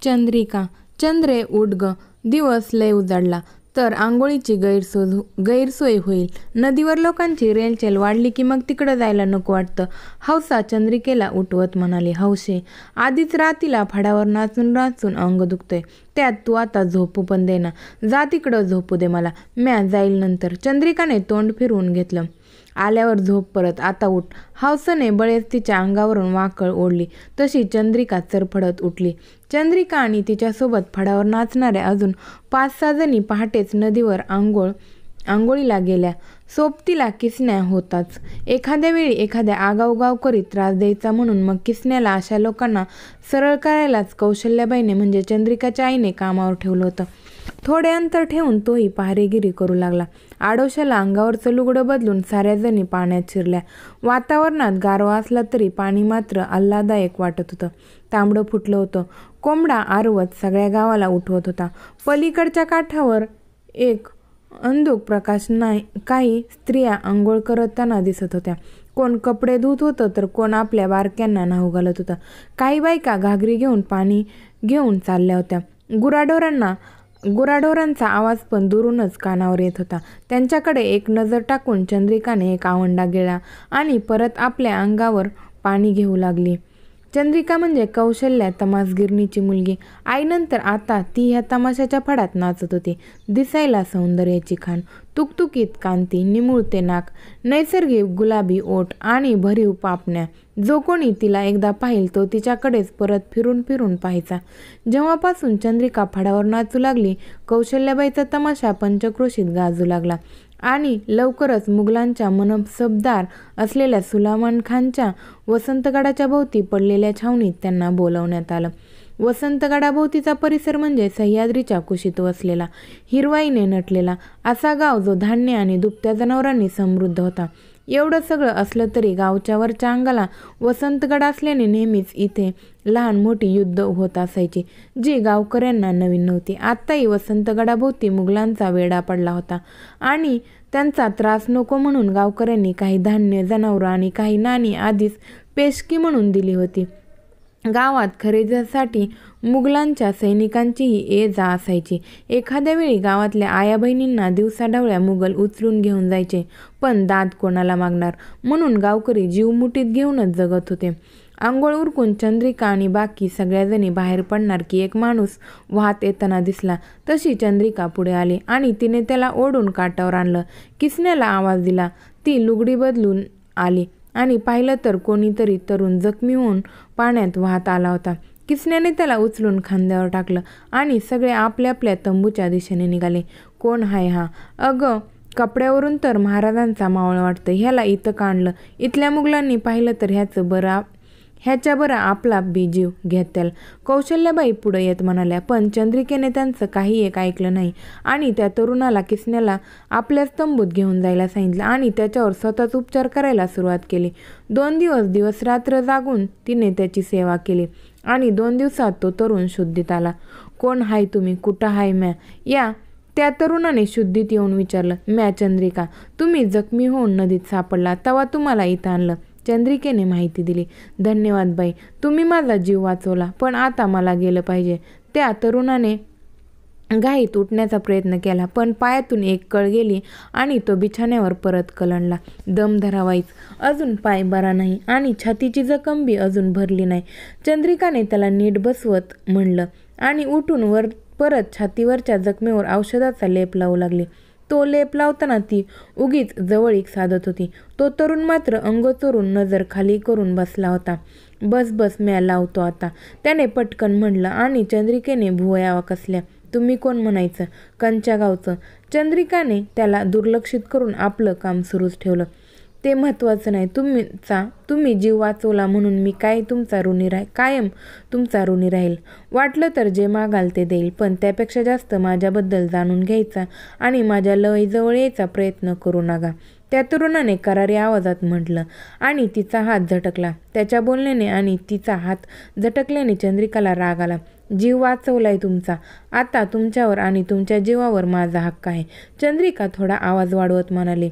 चंद्रिका. चंद्रे उठ ग, दिवस लय उजाडला तर आंघोळीची गैरसोय होईल. नदीवर लोकांची रेलचेल वाढली की मग तिकडं जायला नको वाटतं. हौसा चंद्रिकेला उठवत म्हणाली, हौशे, आधीच रातीला फडावर नाचून नाचून अंग दुखतंय, त्यात तू आता झोपू पण दे ना. जा तिकडं झोपू दे मला, म्या जाईल नंतर. चंद्रिकाने तोंड फिरवून घेतलं. आल्यावर झोप परत, आता उठ. हौसने बळेच तिच्या अंगावरून वाकळ ओढली तशी चंद्रिका चरफडत उठली. चंद्रिका आणि तिच्यासोबत फडावर नाचणाऱ्या अजून 5-6 जणी पहाटेच नदीवर आंघोळीला गेल्या. सोबतीला किसन्या होताच. एखाद्या वेळी एखाद्या आगाऊगाव करीत त्रास द्यायचा म्हणून मग किसन्याला अशा लोकांना सरळ करायलाच कौशल्याबाईने म्हणजे चंद्रिकाच्या आईने कामावर ठेवलं होतं. थोडे अंतर ठेवून तोही पहारेगिरी करू लागला. आडोशाला अंगावरचं लुगडं बदलून साऱ्या जणी पाण्यात शिरल्या. वातावरणात गारवा असला तरी पाणी मात्र आल्हाददायक वाटत होतं. तांबडं फुटलं होतं. कोंबडा आरवत सगळ्या गावाला उठवत होता. पलीकडच्या काठावर एक अंधुक प्रकाश नाही. काही स्त्रिया अंघोळ करताना दिसत होत्या. कोण कपडे धुत होतं तर कोण आपल्या बारक्यांना न्हाऊ घालत होतं. काही बायका घागरी घेऊन पाणी घेऊन चालल्या होत्या. गुराढोरांचा आवाज पण दुरूनच कानावर येत होता. त्यांच्याकडे एक नजर टाकून चंद्रिकाने एक आवंडा गिळला आणि परत आपल्या अंगावर पाणी घेऊ लागली. चंद्रिका म्हणजे कौशल्या तमासगिरणीची मुलगी. आईनंतर आता ती ह्या तमाशाच्या फडात नाचत होती. दिसायला सौंदर्याची खाण, तुकतुकीत कांती, निमुळते नाक, नैसर्गिक गुलाबी ओठ आणि भरीव पापण्या. जो कोणी तिला एकदा पाहिल तो तिच्याकडेच परत फिरून फिरून पाहायचा. जेव्हापासून चंद्रिका फडावर नाचू लागली, कौशल्याबाईचा तमाशा पंचक्रोशीत गाजू लागला आणि लवकरच मुघलांच्या मनसबदार असलेल्या सुलेमान खानच्या वसंतगडाच्या भोवती पडलेल्या छावणीत त्यांना बोलावण्यात आलं. वसंतगडाभोवतीचा परिसर म्हणजे सह्याद्रीच्या कुशीत वसलेला, हिरवाईने नटलेला असा गाव जो धान्य आणि दुभत्या जनावरांनी समृद्ध होता. एवढं सगळं असलं तरी गावच्या वरच्या अंगाला वसंतगड असल्याने नेहमीच इथे लहान मोठी युद्ध होत असायची, जी गावकऱ्यांना नवीन नव्हती. आत्ताही वसंतगडाभोवती मुघलांचा वेढा पडला होता आणि त्यांचा त्रास नको म्हणून गावकऱ्यांनी काही धान्य, जनावरं आणि काही नाणी आधीच पेशकी म्हणून दिली होती. गावात खरेदीसाठी मुघलांच्या सैनिकांचीही ये-जा असायची. एखाद्या वेळी गावातल्या आया बहिणींना दिवसाढवळ्या मुघल उचलून घेऊन जायचे, पण दाद कोणाला मागणार म्हणून गावकरी जीव मुठीत घेऊनच जगत होते. आंघोळ उरकून चंद्रिका आणि बाकी सगळ्याजणी बाहेर पडणार की एक माणूस वाहत येताना दिसला. तशी चंद्रिका पुढे आली आणि तिने त्याला ओढून काठावर आणलं. किसन्याला आवाज दिला. ती लुगडी बदलून आली आणि पाहिलं तर कोणीतरी तरुण जखमी होऊन पाण्यात वाहत आला होता. किसन्याने त्याला उचलून खांद्यावर टाकलं आणि सगळे आपल्या आपल्या तंबूच्या दिशेने निघाले. कोण हाय हा? अगं, कपड्यावरून तर महाराजांचा मावळ वाटतं. ह्याला इथं का आणलं? इथल्या मुघलांनी पाहिलं तर ह्याच्या बरं आपला बी जीव घेत्याल. कौशल्याबाई पुढे येत म्हणाल्या. पण चंद्रिकेने त्यांचं काही एक ऐकलं नाही आणि त्या तरुणाला किसन्याला आपल्याच तंबूत घेऊन जायला सांगितलं आणि त्याच्यावर स्वतःच उपचार करायला सुरुवात केली. 2 दिवस रात्र जागून तिने त्याची सेवा केली आणि 2 दिवसात तो तरुण शुद्धीत आला. कोण हाय तुम्ही? कुठं हाय म्या? या त्या तरुणाने शुद्धीत येऊन विचारलं. म्या चंद्रिका. तुम्ही जखमी होऊन नदीत सापडला तेव्हा तुम्हाला इथं आणलं. चंद्रिकेने माहिती दिली. धन्यवाद बाई, तुम्ही माझा जीव वाचवला, पण आता मला गेलं पाहिजे. त्या तरुणाने घाईत उठण्याचा प्रयत्न केला, पण पायातून एक कळ गेली आणि तो बिछाण्यावर परत कलंडला. दम धरावाईच, अजून पाय बरा नाही आणि छातीची जखम बी अजून भरली नाही. चंद्रिकाने त्याला नीट बसवत म्हणलं आणि उठून परत छातीवरच्या जखमेवर औषधाचा लेप लावू लागली. तो लेप लावताना ती उगीच जवळीक साधत होती. तो तरुण मात्र अंग चोरून नजर खाली करून बसला होता. बस म्या लावतो आता, त्याने पटकन म्हणलं आणि चंद्रिकेने भुवया कसल्या. तुम्ही कोण म्हणायचं? कंच्या गावचं. चंद्रिकाने त्याला दुर्लक्षित करून आपलं काम सुरूच ठेवलं. ते महत्त्वाचं नाही. तुम्ही जीव वाचवला म्हणून मी कायम तुमचा ऋणी राहील. वाटलं तर जे मागाल ते देईल, पण त्यापेक्षा जास्त माझ्याबद्दल जाणून घ्यायचा आणि माझ्या लयजवळ यायचा प्रयत्न करू नका, त्या तरुणाने करारी आवाजात म्हटलं आणि तिचा हात झटकला. त्याच्या बोलण्याने आणि तिचा हात झटकल्याने चंद्रिकाला राग आला. जीव वाचवलाय तुमचा, आता तुमच्यावर आणि तुमच्या जीवावर माझा हक्क आहे. चंद्रिका थोडा आवाज वाढवत म्हणाली.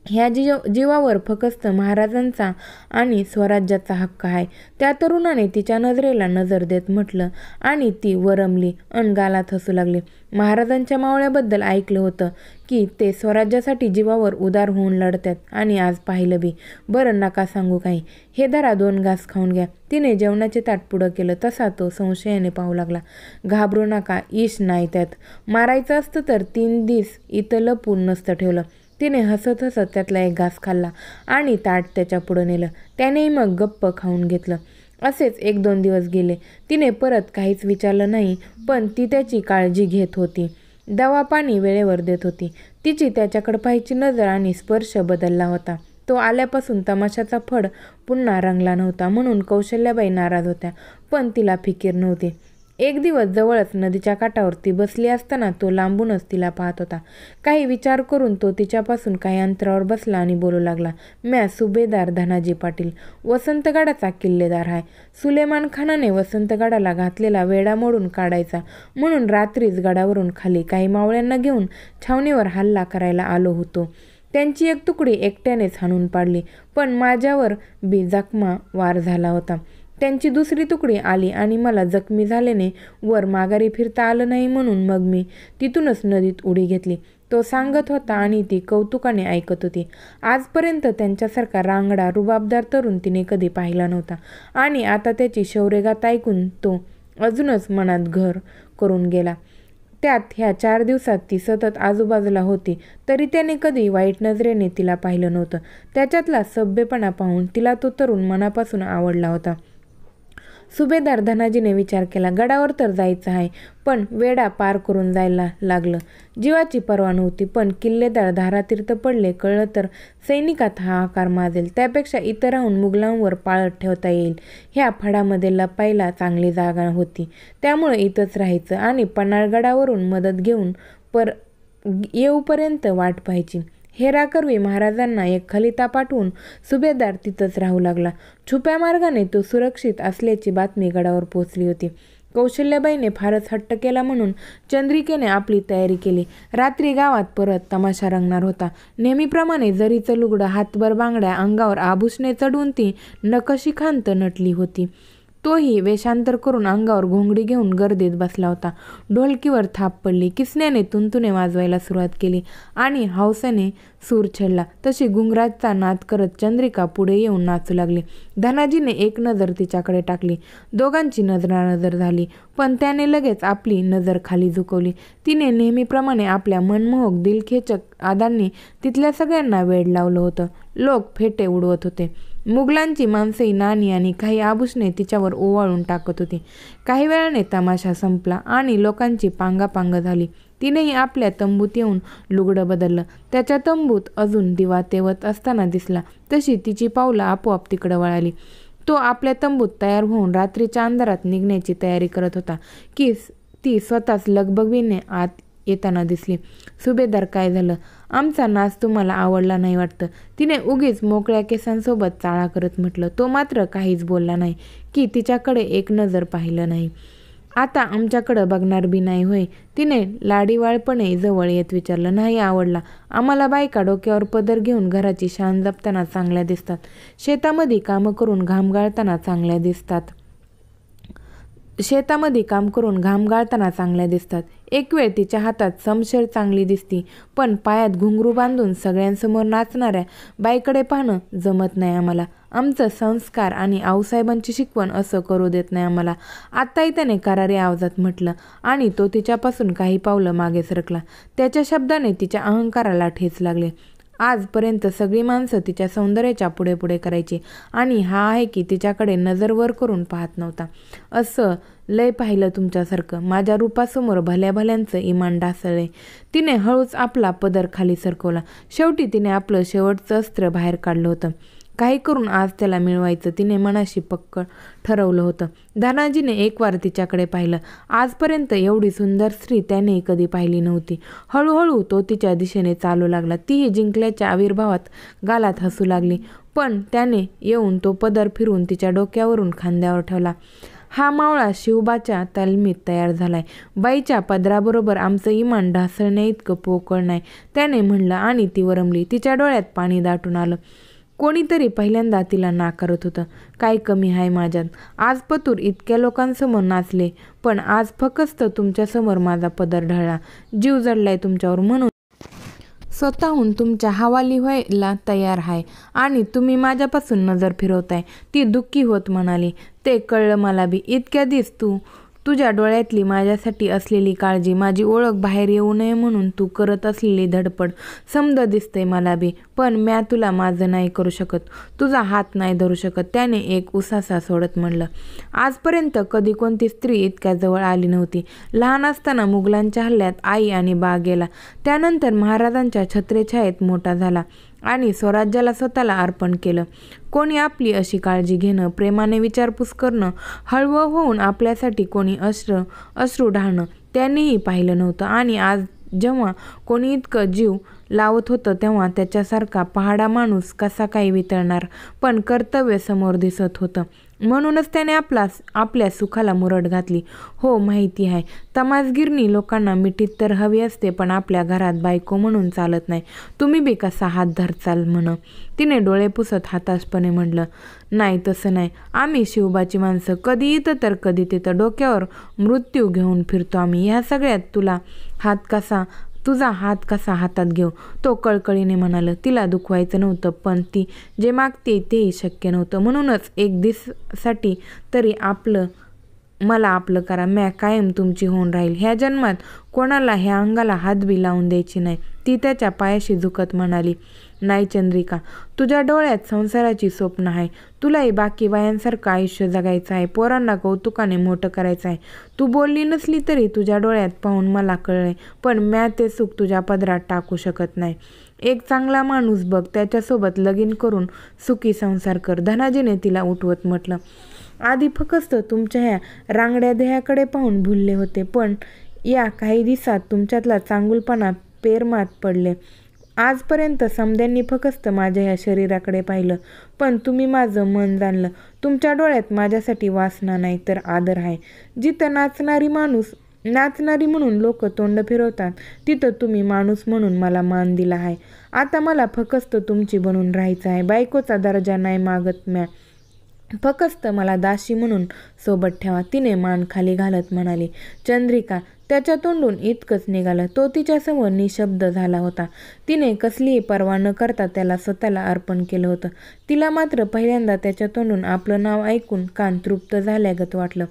ह्या जीवावर फक्त महाराजांचा आणि स्वराज्याचा हक्क आहे. त्या तरुणाने तिच्या नजरेला नजर देत म्हटलं आणि ती वरमली अन गालात हसू लागली. महाराजांच्या मावळ्याबद्दल ऐकलं होतं की ते स्वराज्यासाठी जीवावर उदार होऊन लढतात आणि आज पाहिलं बी. बरं नका सांगू काही. हे धरा 2 घास खाऊन घ्या. तिने जेवणाचे ताट पुढं केलं तसा तो संशयाने पाहू लागला. घाबरू नका, इश नाही त्यात. मारायचं असतं तर 3 दिस इथं लपून नसतं ठेवलं. तिने हसत हसत त्यातला 1 घास खाल्ला आणि ताट त्याच्या पुढं नेलं. त्यानेही मग गप्प खाऊन घेतलं. असेच 1-2 दिवस गेले. तिने परत काहीच विचारलं नाही, पण ती त्याची काळजी घेत होती. दवा पाणी वेळेवर देत होती. तिची त्याच्याकडे पाहायची नजर आणि स्पर्श बदलला होता. तो आल्यापासून तमाशाचा फड पुन्हा रंगला नव्हता म्हणून कौशल्याबाई नाराज होत्या, पण तिला फिकीर नव्हती. एक दिवस जवळच नदीच्या काठावर ती बसली असताना तो लांबूनच तिला पाहत होता. काही विचार करून तो तिच्यापासून काही अंतरावर बसला आणि बोलू लागला. म्या सुभेदार धनाजी पाटील, वसंतगडाचा किल्लेदार आहे. सुलेमान खानाने वसंतगडाला घातलेला वेढा मोडून काढायचा म्हणून रात्रीच गडावरून खाली काही मावळ्यांना घेऊन छावणीवर हल्ला करायला आलो होतो. त्यांची एक तुकडी एकट्यानेच हाणून पाडली, पण माझ्यावर बी जखमा वार झाला होता. त्यांची दुसरी तुकडी आली आणि मला जखमी झाल्याने वर माघारी फिरता आलं नाही म्हणून मग मी तिथूनच नदीत उडी घेतली. तो सांगत होता आणि ती कौतुकाने ऐकत होती. आजपर्यंत त्यांच्यासारखा रांगडा रुबाबदार तरुण तिने कधी पाहिला नव्हता आणि आता त्याची शौर्यगाथा ऐकून तो अजूनच मनात घर करून गेला. त्यात ह्या 4 दिवसात ती सतत आजूबाजूला होती तरी त्याने कधी वाईट नजरेने तिला पाहिलं नव्हतं. त्याच्यातला सभ्यपणा पाहून तिला तो तरुण मनापासून आवडला होता. सुभेदार धनाजीने विचार केला. गडावर तर जायचं आहे, पण वेढा पार करून जायला लागलं. जीवाची पर्वा नव्हती, पण किल्लेदार धारातीर्थ पडले कळलं तर सैनिकात हाहाकार माजेल. त्यापेक्षा इथं राहून मुघलांवर पाळत ठेवता येईल. ह्या फडामध्ये लपायला चांगली जागा होती, त्यामुळे इथंच राहायचं आणि पन्हाळगडावरून मदत घेऊन येऊपर्यंत वाट पाहायची. हेराकरवी महाराजांना एक खलिता पाठवून सुभेदार तिथंच राहू लागला. छुप्या मार्गाने तो सुरक्षित असल्याची बातमी गडावर पोचली होती. कौशल्याबाईने फारच हट्ट केला म्हणून चंद्रिकेने आपली तयारी केली. रात्री गावात परत तमाशा रंगणार होता. नेहमीप्रमाणे जरीचं लुगडं, हातभर बांगड्या, अंगावर आभूषणे चढवून ती नकशिखांत नटली होती. तोही वेषांतर करून अंगावर घोंगडी घेऊन गर्दीत बसला होता. ढोलकीवर थाप पडली. किसन्याने तुंतुने वाजवायला सुरुवात केली आणि हौसेने सूर छेडला. तशी घुंगराचा नाद करत चंद्रिका पुढे येऊन नाचू लागली. धनाजीने एक नजर तिच्याकडे टाकली. दोघांची नजरानजर झाली, पण त्याने लगेच आपली नजर खाली झुकवली. तिने नेहमीप्रमाणे आपल्या मनमोहक दिलखेचक अदांनी तिथल्या सगळ्यांना वेड लावलं होतं. लोक फेटे उडवत होते. मुघलांची माणसेही नाणी आणि काही आभूषणे तिच्यावर ओवाळून टाकत होती. काही वेळाने तमाशा संपला आणि लोकांची पांगापांग झाली. तिनेही आपल्या तंबूत येऊन लुगडं बदललं. त्याच्या तंबूत अजून दिवा तेवत असताना दिसला. तशी तिची पावलं आपोआप तिकडं वळाली. तो आपल्या तंबूत तयार होऊन रात्रीच्या अंधारात निघण्याची तयारी करत होता की ती स्वतःच लगबगीने आत येताना दिसली. सुभेदार, काय झालं? आमचा नाच तुम्हाला आवडला नाही वाटतं, तिने उगीच मोकळ्या केसांसोबत चाळा करत म्हटलं. तो मात्र काहीच बोलला नाही की तिच्याकडे एक नजर पाहिलं नाही. आता आमच्याकडं बघणार बी नाही होय? तिने लाडीवाळपणे जवळ येत विचारलं. नाही आवडला. आम्हाला बायका डोक्यावर पदर घेऊन घराची शान जपताना चांगल्या दिसतात. शेतामध्ये कामं करून घाम गाळताना चांगल्या दिसतात. एक वेळ तिच्या हातात समशेर चांगली दिसती, पण पायात घुंगरू बांधून सगळ्यांसमोर नाचणाऱ्या बाईकडे पाहणं जमत नाही आम्हाला. आमचं संस्कार आणि आऊसाहेबांची शिकवण असं करू देत नाही आम्हाला. आत्ताही त्याने करारी आवाजात म्हटलं आणि तो तिच्यापासून काही पावलं मागे सरकला. त्याच्या शब्दाने तिच्या अहंकाराला ठेच लागले. आजपर्यंत सगळी माणसं तिच्या सौंदर्याच्या पुढे पुढे करायची आणि हा आहे की तिच्याकडे नजर वर करून पाहत नव्हता. असं लय पाहिलं तुमच्यासारखं. माझ्या रूपासमोर भल्या भल्यांचं इमान ढासळले. तिने हळूच आपला पदर खाली सरकवला. शेवटी तिने आपलं शेवटचं अस्त्र बाहेर काढलं होतं. काही करून आज त्याला मिळवायचं तिने मनाशी पक्क ठरवलं होतं. धनाजीने एक वार तिच्याकडे पाहिलं. आजपर्यंत एवढी सुंदर स्त्री त्याने कधी पाहिली नव्हती. हळूहळू तो तिच्या दिशेने चालू लागला. तीही जिंकल्याच्या आविर्भावात गालात हसू लागली, पण त्याने येऊन तो पदर फिरून तिच्या डोक्यावरून खांद्यावर ठेवला. हा मावळा शिवबाच्या तालमीत तयार झालाय. बाईच्या पदराबरोबर आमचं इमान ढासळण्या इतकं पोकळ नाही, त्याने म्हणलं आणि ती वरमली. तिच्या डोळ्यात पाणी दाटून आलं. कोणीतरी पहिल्यांदा तिला नाकारत होतं. काय कमी आहे माझ्यात? आज पतूर इतक्या लोकांसमोर नाचले, पण आज फक्त तुमच्यासमोर माझा पदर ढळला. जीव जडलाय तुमच्यावर, म्हणून स्वतःहून तुमच्या हवाली व्हायला तयार आहे आणि तुम्ही माझ्यापासून नजर फिरवताय. ती दुःखी होत म्हणाली. ते कळलं मला बी. इतक्या दिवस तुझ्या डोळ्यातली माझ्यासाठी असलेली काळजी, माझी ओळख बाहेर येऊ नये म्हणून तू करत असलेली धडपड समज दिसतंय मला बी. पण म्या तुला माझं नाही करू शकत, तुझा हात नाही धरू शकत. त्याने एक उसासा सोडत म्हणलं. आजपर्यंत कधी कोणती स्त्री इतक्या जवळ आली नव्हती. लहान असताना मुघलांच्या हल्ल्यात आई आणि बा गेला. त्यानंतर महाराजांच्या छत्रेछायेत मोठा झाला आणि स्वराज्याला स्वतःला अर्पण केलं. कोणी आपली अशी काळजी घेणं, प्रेमाने विचारपूस करणं, हळवं होऊन आपल्यासाठी कोणी अश्रू ढाळणं त्यांनीही पाहिलं नव्हतं. आणि आज जेव्हा कोणी इतकं जीव लावत होतं तेव्हा त्याच्यासारखा पहाडा माणूस कसा काही वितळणार. पण कर्तव्य समोर दिसत होतं, म्हणूनच त्याने आपल्या सुखाला मुरड घातली. हो माहिती आहे, तमासगिरणी लोकांना मिठीत तर हवी असते, पण आपल्या घरात बायको म्हणून चालत नाही. तुम्ही बी कसा हात धरचाल म्हण. तिने डोळे पुसत हताशपणे म्हटलं. नाही तसं नाही, आम्ही शिवबाची माणसं. कधी इथं तर कधी तिथं डोक्यावर मृत्यू घेऊन फिरतो आम्ही. ह्या सगळ्यात तुझा हात कसा हातात घेऊ? तो कळकळीने म्हणाला. तिला दुखवायचं नव्हतं, पण ती जे मागते तेही शक्य नव्हतं. म्हणूनच एक दिवसासाठी तरी मला आपलं करा. म्या कायम तुमची होऊन राहील. ह्या जन्मात कोणाला ह्या अंगाला हात बी लावून द्यायची नाही. ती त्याच्या पायाशी झुकत म्हणाली. नाही चंद्रिका, तुझ्या डोळ्यात संसाराची स्वप्न आहे. तुलाही बाकी बायांसारखं आयुष्य जगायचं आहे, पोरांना कौतुकाने मोठं करायचं आहे. तू बोलली नसली तरी तुझ्या डोळ्यात पाहून मला कळलंय, पण म्या ते सुख तुझ्या पदरात टाकू शकत नाही. एक चांगला माणूस बघ, त्याच्यासोबत लगीन करून सुखी संसार कर. धनाजीने तिला उठवत म्हटलं. आधी फक्त तुमच्या ह्या रांगड्या देहाकडे पाहून भुलले होते, पण या काही दिवसात तुमच्यातला चांगुलपणा पेरमात पडले. आजपर्यंत समद्यांनी फक्त माझ्या ह्या शरीराकडे पाहिलं, पण तुम्ही माझं मन जाणलं. तुमच्या डोळ्यात माझ्यासाठी वासना नाही तर आदर आहे. जिथं नाचणारी म्हणून लोक तोंड फिरवतात, तिथं तुम्ही माणूस म्हणून मला मान दिला आहे. आता मला फक्त तुमची बनून राहायचं आहे. बायकोचा दर्जा नाही मागत म्या, फक्त मला दासी म्हणून सोबत ठेवा. तिने मान खाली घालत म्हणाली. चंद्रिका, त्याच्या तोंडून इतकंच निघालं. तो तिच्यासमोर निशब्द झाला होता. तिने कसलीही पर्वा न करता त्याला स्वतःला अर्पण केलं होतं. तिला मात्र पहिल्यांदा त्याच्या तोंडून आपलं नाव ऐकून कान तृप्त झाल्यागत वाटलं.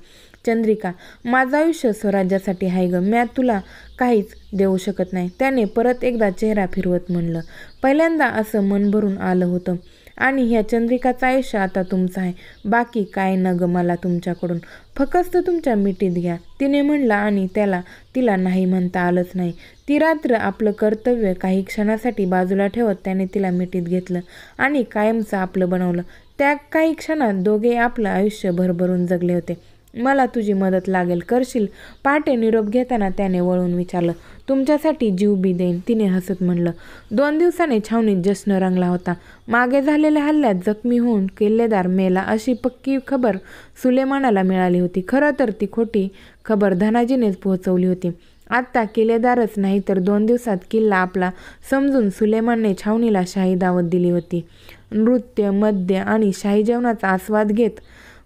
चंद्रिका, माझं आयुष्य स्वराज्यासाठी आहे ग. म्या तुला काहीच देऊ शकत नाही. त्याने परत एकदा चेहरा फिरवत म्हणलं. पहिल्यांदा असं मन भरून आलं होतं. आणि ह्या चंद्रिकाचं आयुष्य आता तुमचं आहे. बाकी काय न ग मला तुमच्याकडून, फक्त तुमच्या मिठीत घ्या. तिने म्हणलं आणि तिला नाही म्हणता आलंच नाही. ती रात्र आपलं कर्तव्य काही क्षणासाठी बाजूला ठेवत त्याने तिला मिठीत घेतलं आणि कायमचं आपलं बनवलं. त्या काही क्षणात दोघे आपलं आयुष्य भरभरून जगले होते. मला तुझी मदत लागेल, करशील? पहाटे निरोप घेताना त्याने वळून विचारलं. तुमच्यासाठी जीव बी देईन, तिने हसत म्हणलं. 2 दिवसांनी छावणीत जश्न रंगला होता. मागे झालेल्या हल्ल्यात जखमी होऊन किल्लेदार मेला अशी पक्की खबर सुलेमानाला मिळाली होती. खरं तर ती खोटी खबर धनाजीनेच पोहोचवली होती. आत्ता किल्लेदारच नाही तर 2 दिवसात किल्ला आपला समजून सुलेमानने छावणीला शाही दावत दिली होती. नृत्य, मद्य आणि शाही जेवणाचा आस्वाद घेत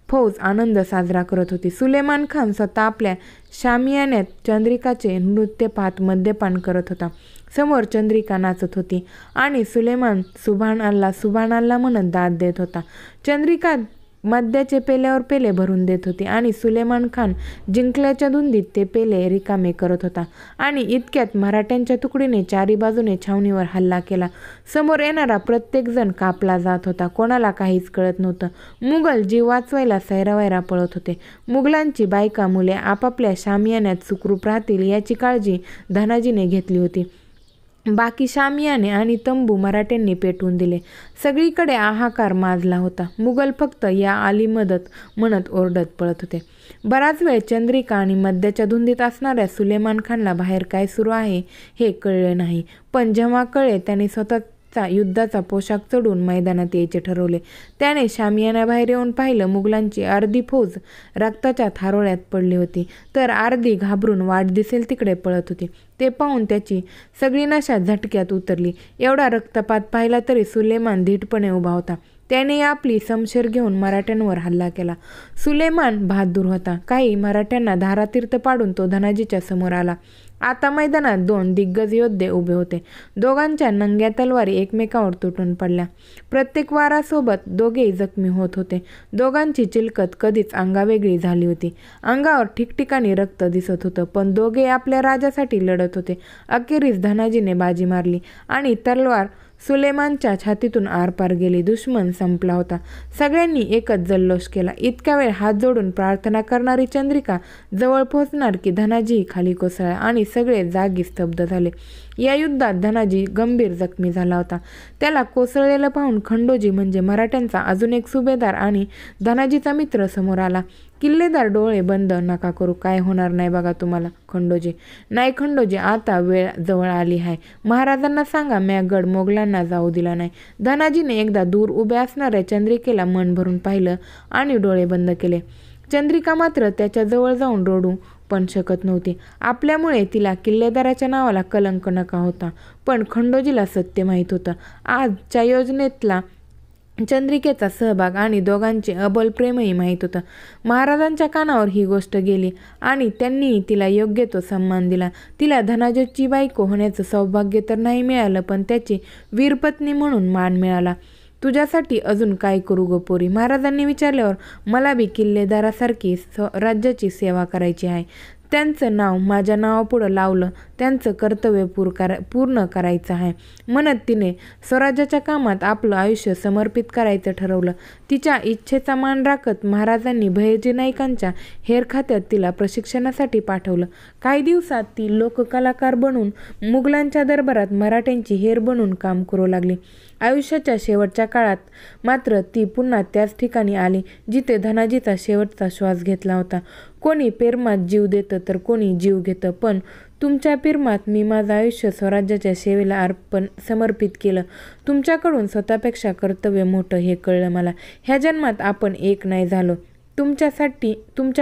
फौज आनंद साजरा करत होती. सुलेमान खान स्वतः आपल्या शामियान्यात चंद्रिकाचे नृत्य पाहत मद्यपान करत होता. समोर चंद्रिका नाचत होती आणि सुलेमान सुभान अल्लाह म्हणत दाद देत होता. चंद्रिका मद्याचे पेल्यावर पेले भरून देत होती आणि सुलेमान खान जिंकल्याच्या धुंदीत ते पेले रिकामे करत होता. आणि इतक्यात मराठ्यांच्या तुकडीने चारी बाजूने छावणीवर हल्ला केला. समोर येणारा प्रत्येक जण कापला जात होता. कोणाला काहीच कळत नव्हतं. मुघल जीव वाचवायला सैरावैरा पळत होते. मुघलांची बायका मुले आपापल्या शामियान्यात सुखरूप राहतील याची काळजी धनाजीने घेतली होती. बाकी शामियाने आणि तंबू मराठ्यांनी पेटवून दिले. सगळीकडे हाहाकार माजला होता. मुघल फक्त या आली मदत म्हणत ओरडत पळत होते. बराच वेळ चंद्रिका आणि मद्याच्या धुंदीत असणाऱ्या सुलेमान खानला बाहेर काय सुरू आहे हे कळले नाही. पण जेव्हा कळले त्याने युद्धाचा पोशाख चढून मैदानात यायचे ठरवले. त्याने शामियानाबाहेर येऊन पाहिलं. मुघलांची अर्धी फौज रक्ताच्या थारोळ्यात पडली होती, तर अर्धी घाबरून वाट दिसेल तिकडे पळत होती. ते पाहून त्याची सगळी नशा झटक्यात उतरली. एवढा रक्तपात पाहिला तरी सुलेमान धीटपणे उभा होता. त्याने आपली शमशेर घेऊन मराठ्यांवर हल्ला केला. सुलेमान बहादूर होता. काही मराठ्यांना धारातीर्थ पाडून तो धनाजीच्या समोर आला. आता मैदानात 2 दिग्गज योद्धे उभे होते. दोघांच्या नंग्या तलवारी एकमेकावर तुटून पडल्या. प्रत्येक वारासोबत दोघेही जखमी होत होते. दोघांची चिलकत कधीच अंगावेगळी झाली होती. अंगावर ठिकठिकाणी रक्त दिसत होतं, पण दोघे आपल्या राजासाठी लढत होते. अखेरीस धनाजीने बाजी मारली आणि तलवार सुलेमानच्या छातीतून आरपार गेली. दुश्मन संपला होता. सगळ्यांनी एकच जल्लोष केला. इतक्या वेळ हात जोडून प्रार्थना करणारी चंद्रिका जवळ पोहोचणार की धनाजी खाली कोसळला आणि सगळे जागी स्तब्ध झाले. या युद्धात धनाजी गंभीर जखमी झाला होता. त्याला कोसळलेलं पाहून खंडोजी म्हणजे मराठ्यांचा अजून एक सुभेदार आणि धनाजीचा मित्र समोर आला. किल्लेदार, डोळे बंद नका करू, काय होणार नाही बघा तुम्हाला. खंडोजी: नाही खंडोजी, आता वेळ जवळ आली आहे. महाराजांना सांगा म्यागड मोगलांना जाऊ दिला नाही. धनाजीने एकदा दूर उभ्या असणाऱ्या चंद्रिकेला मन भरून पाहिलं आणि डोळे बंद केले. चंद्रिका मात्र त्याच्या जवळ जाऊन रडू पण शकत नव्हती. आपल्यामुळे तिला किल्लेदाराच्या नावाला कलंक नका होता. पण खंडोजीला सत्य माहीत होतं. आजच्या योजनेतला चंद्रिकेचा सहभाग आणि दोघांचे अबोल प्रेमही माहीत होतं. महाराजांच्या कानावर ही गोष्ट गेली आणि त्यांनी तिला योग्य तो सन्मान दिला. तिला धनाजीची बायको होण्याचं सौभाग्य तर नाही मिळालं, पण त्याची वीरपत्नी म्हणून मान मिळाला. तुझ्यासाठी अजून काय करू गं पोरी? महाराजांनी विचारल्यावर मला बी किल्लेदारासारखी राज्याची सेवा करायची आहे. त्यांचं नाव माझ्या नावापुढं लावलं, त्यांचं कर्तव्य पूर्ण करायचं आहे म्हणत तिने स्वराज्याच्या कामात आपलं आयुष्य समर्पित करायचं ठरवलं. तिच्या इच्छेचा मान राखत महाराजांनी बहिर्जी नाईकांच्या हेरखात्यात तिला प्रशिक्षणासाठी पाठवलं. काही दिवसात ती लोककलाकार बनून मुघलांच्या दरबारात मराठ्यांची हेर बनून काम करू लागली. आयुष्याच्या शेवटच्या काळात मात्र ती पुन्हा त्याच ठिकाणी आली जिथे धनाजीचा शेवटचा श्वास घेतला होता. कोणी प्रेमात जीव देतं तर कोणी जीव घेतं, पण तुमच्या प्रेमात मी माझं आयुष्य स्वराज्याच्या सेवेला समर्पित केलं. तुमच्याकडून स्वतःपेक्षा कर्तव्य मोठं हे कळलं मला. ह्या जन्मात आपण एक नाही झालो. तुमच्या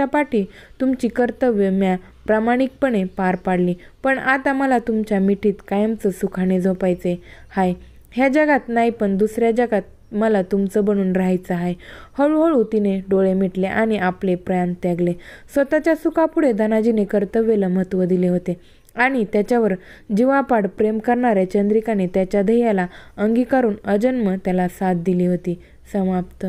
पाठी तुमची कर्तव्य म्या प्रामाणिकपणे पार पाडली, पण आता मला तुमच्या मिठीत कायमचं सुखाने झोपायचे हाय. ह्या जगात नाही पण दुसऱ्या जगात मला तुमचं बनून राहायचं आहे. हळूहळू तिने डोळे मिटले आणि आपले प्राण त्यागले. स्वतःच्या सुखापुढे धनाजीने कर्तव्याला महत्त्व दिले होते आणि त्याच्यावर जीवापाड प्रेम करणाऱ्या चंद्रिकाने त्याच्या ध्येयाला अंगीकारून अजन्म त्याला साथ दिली होती. समाप्त.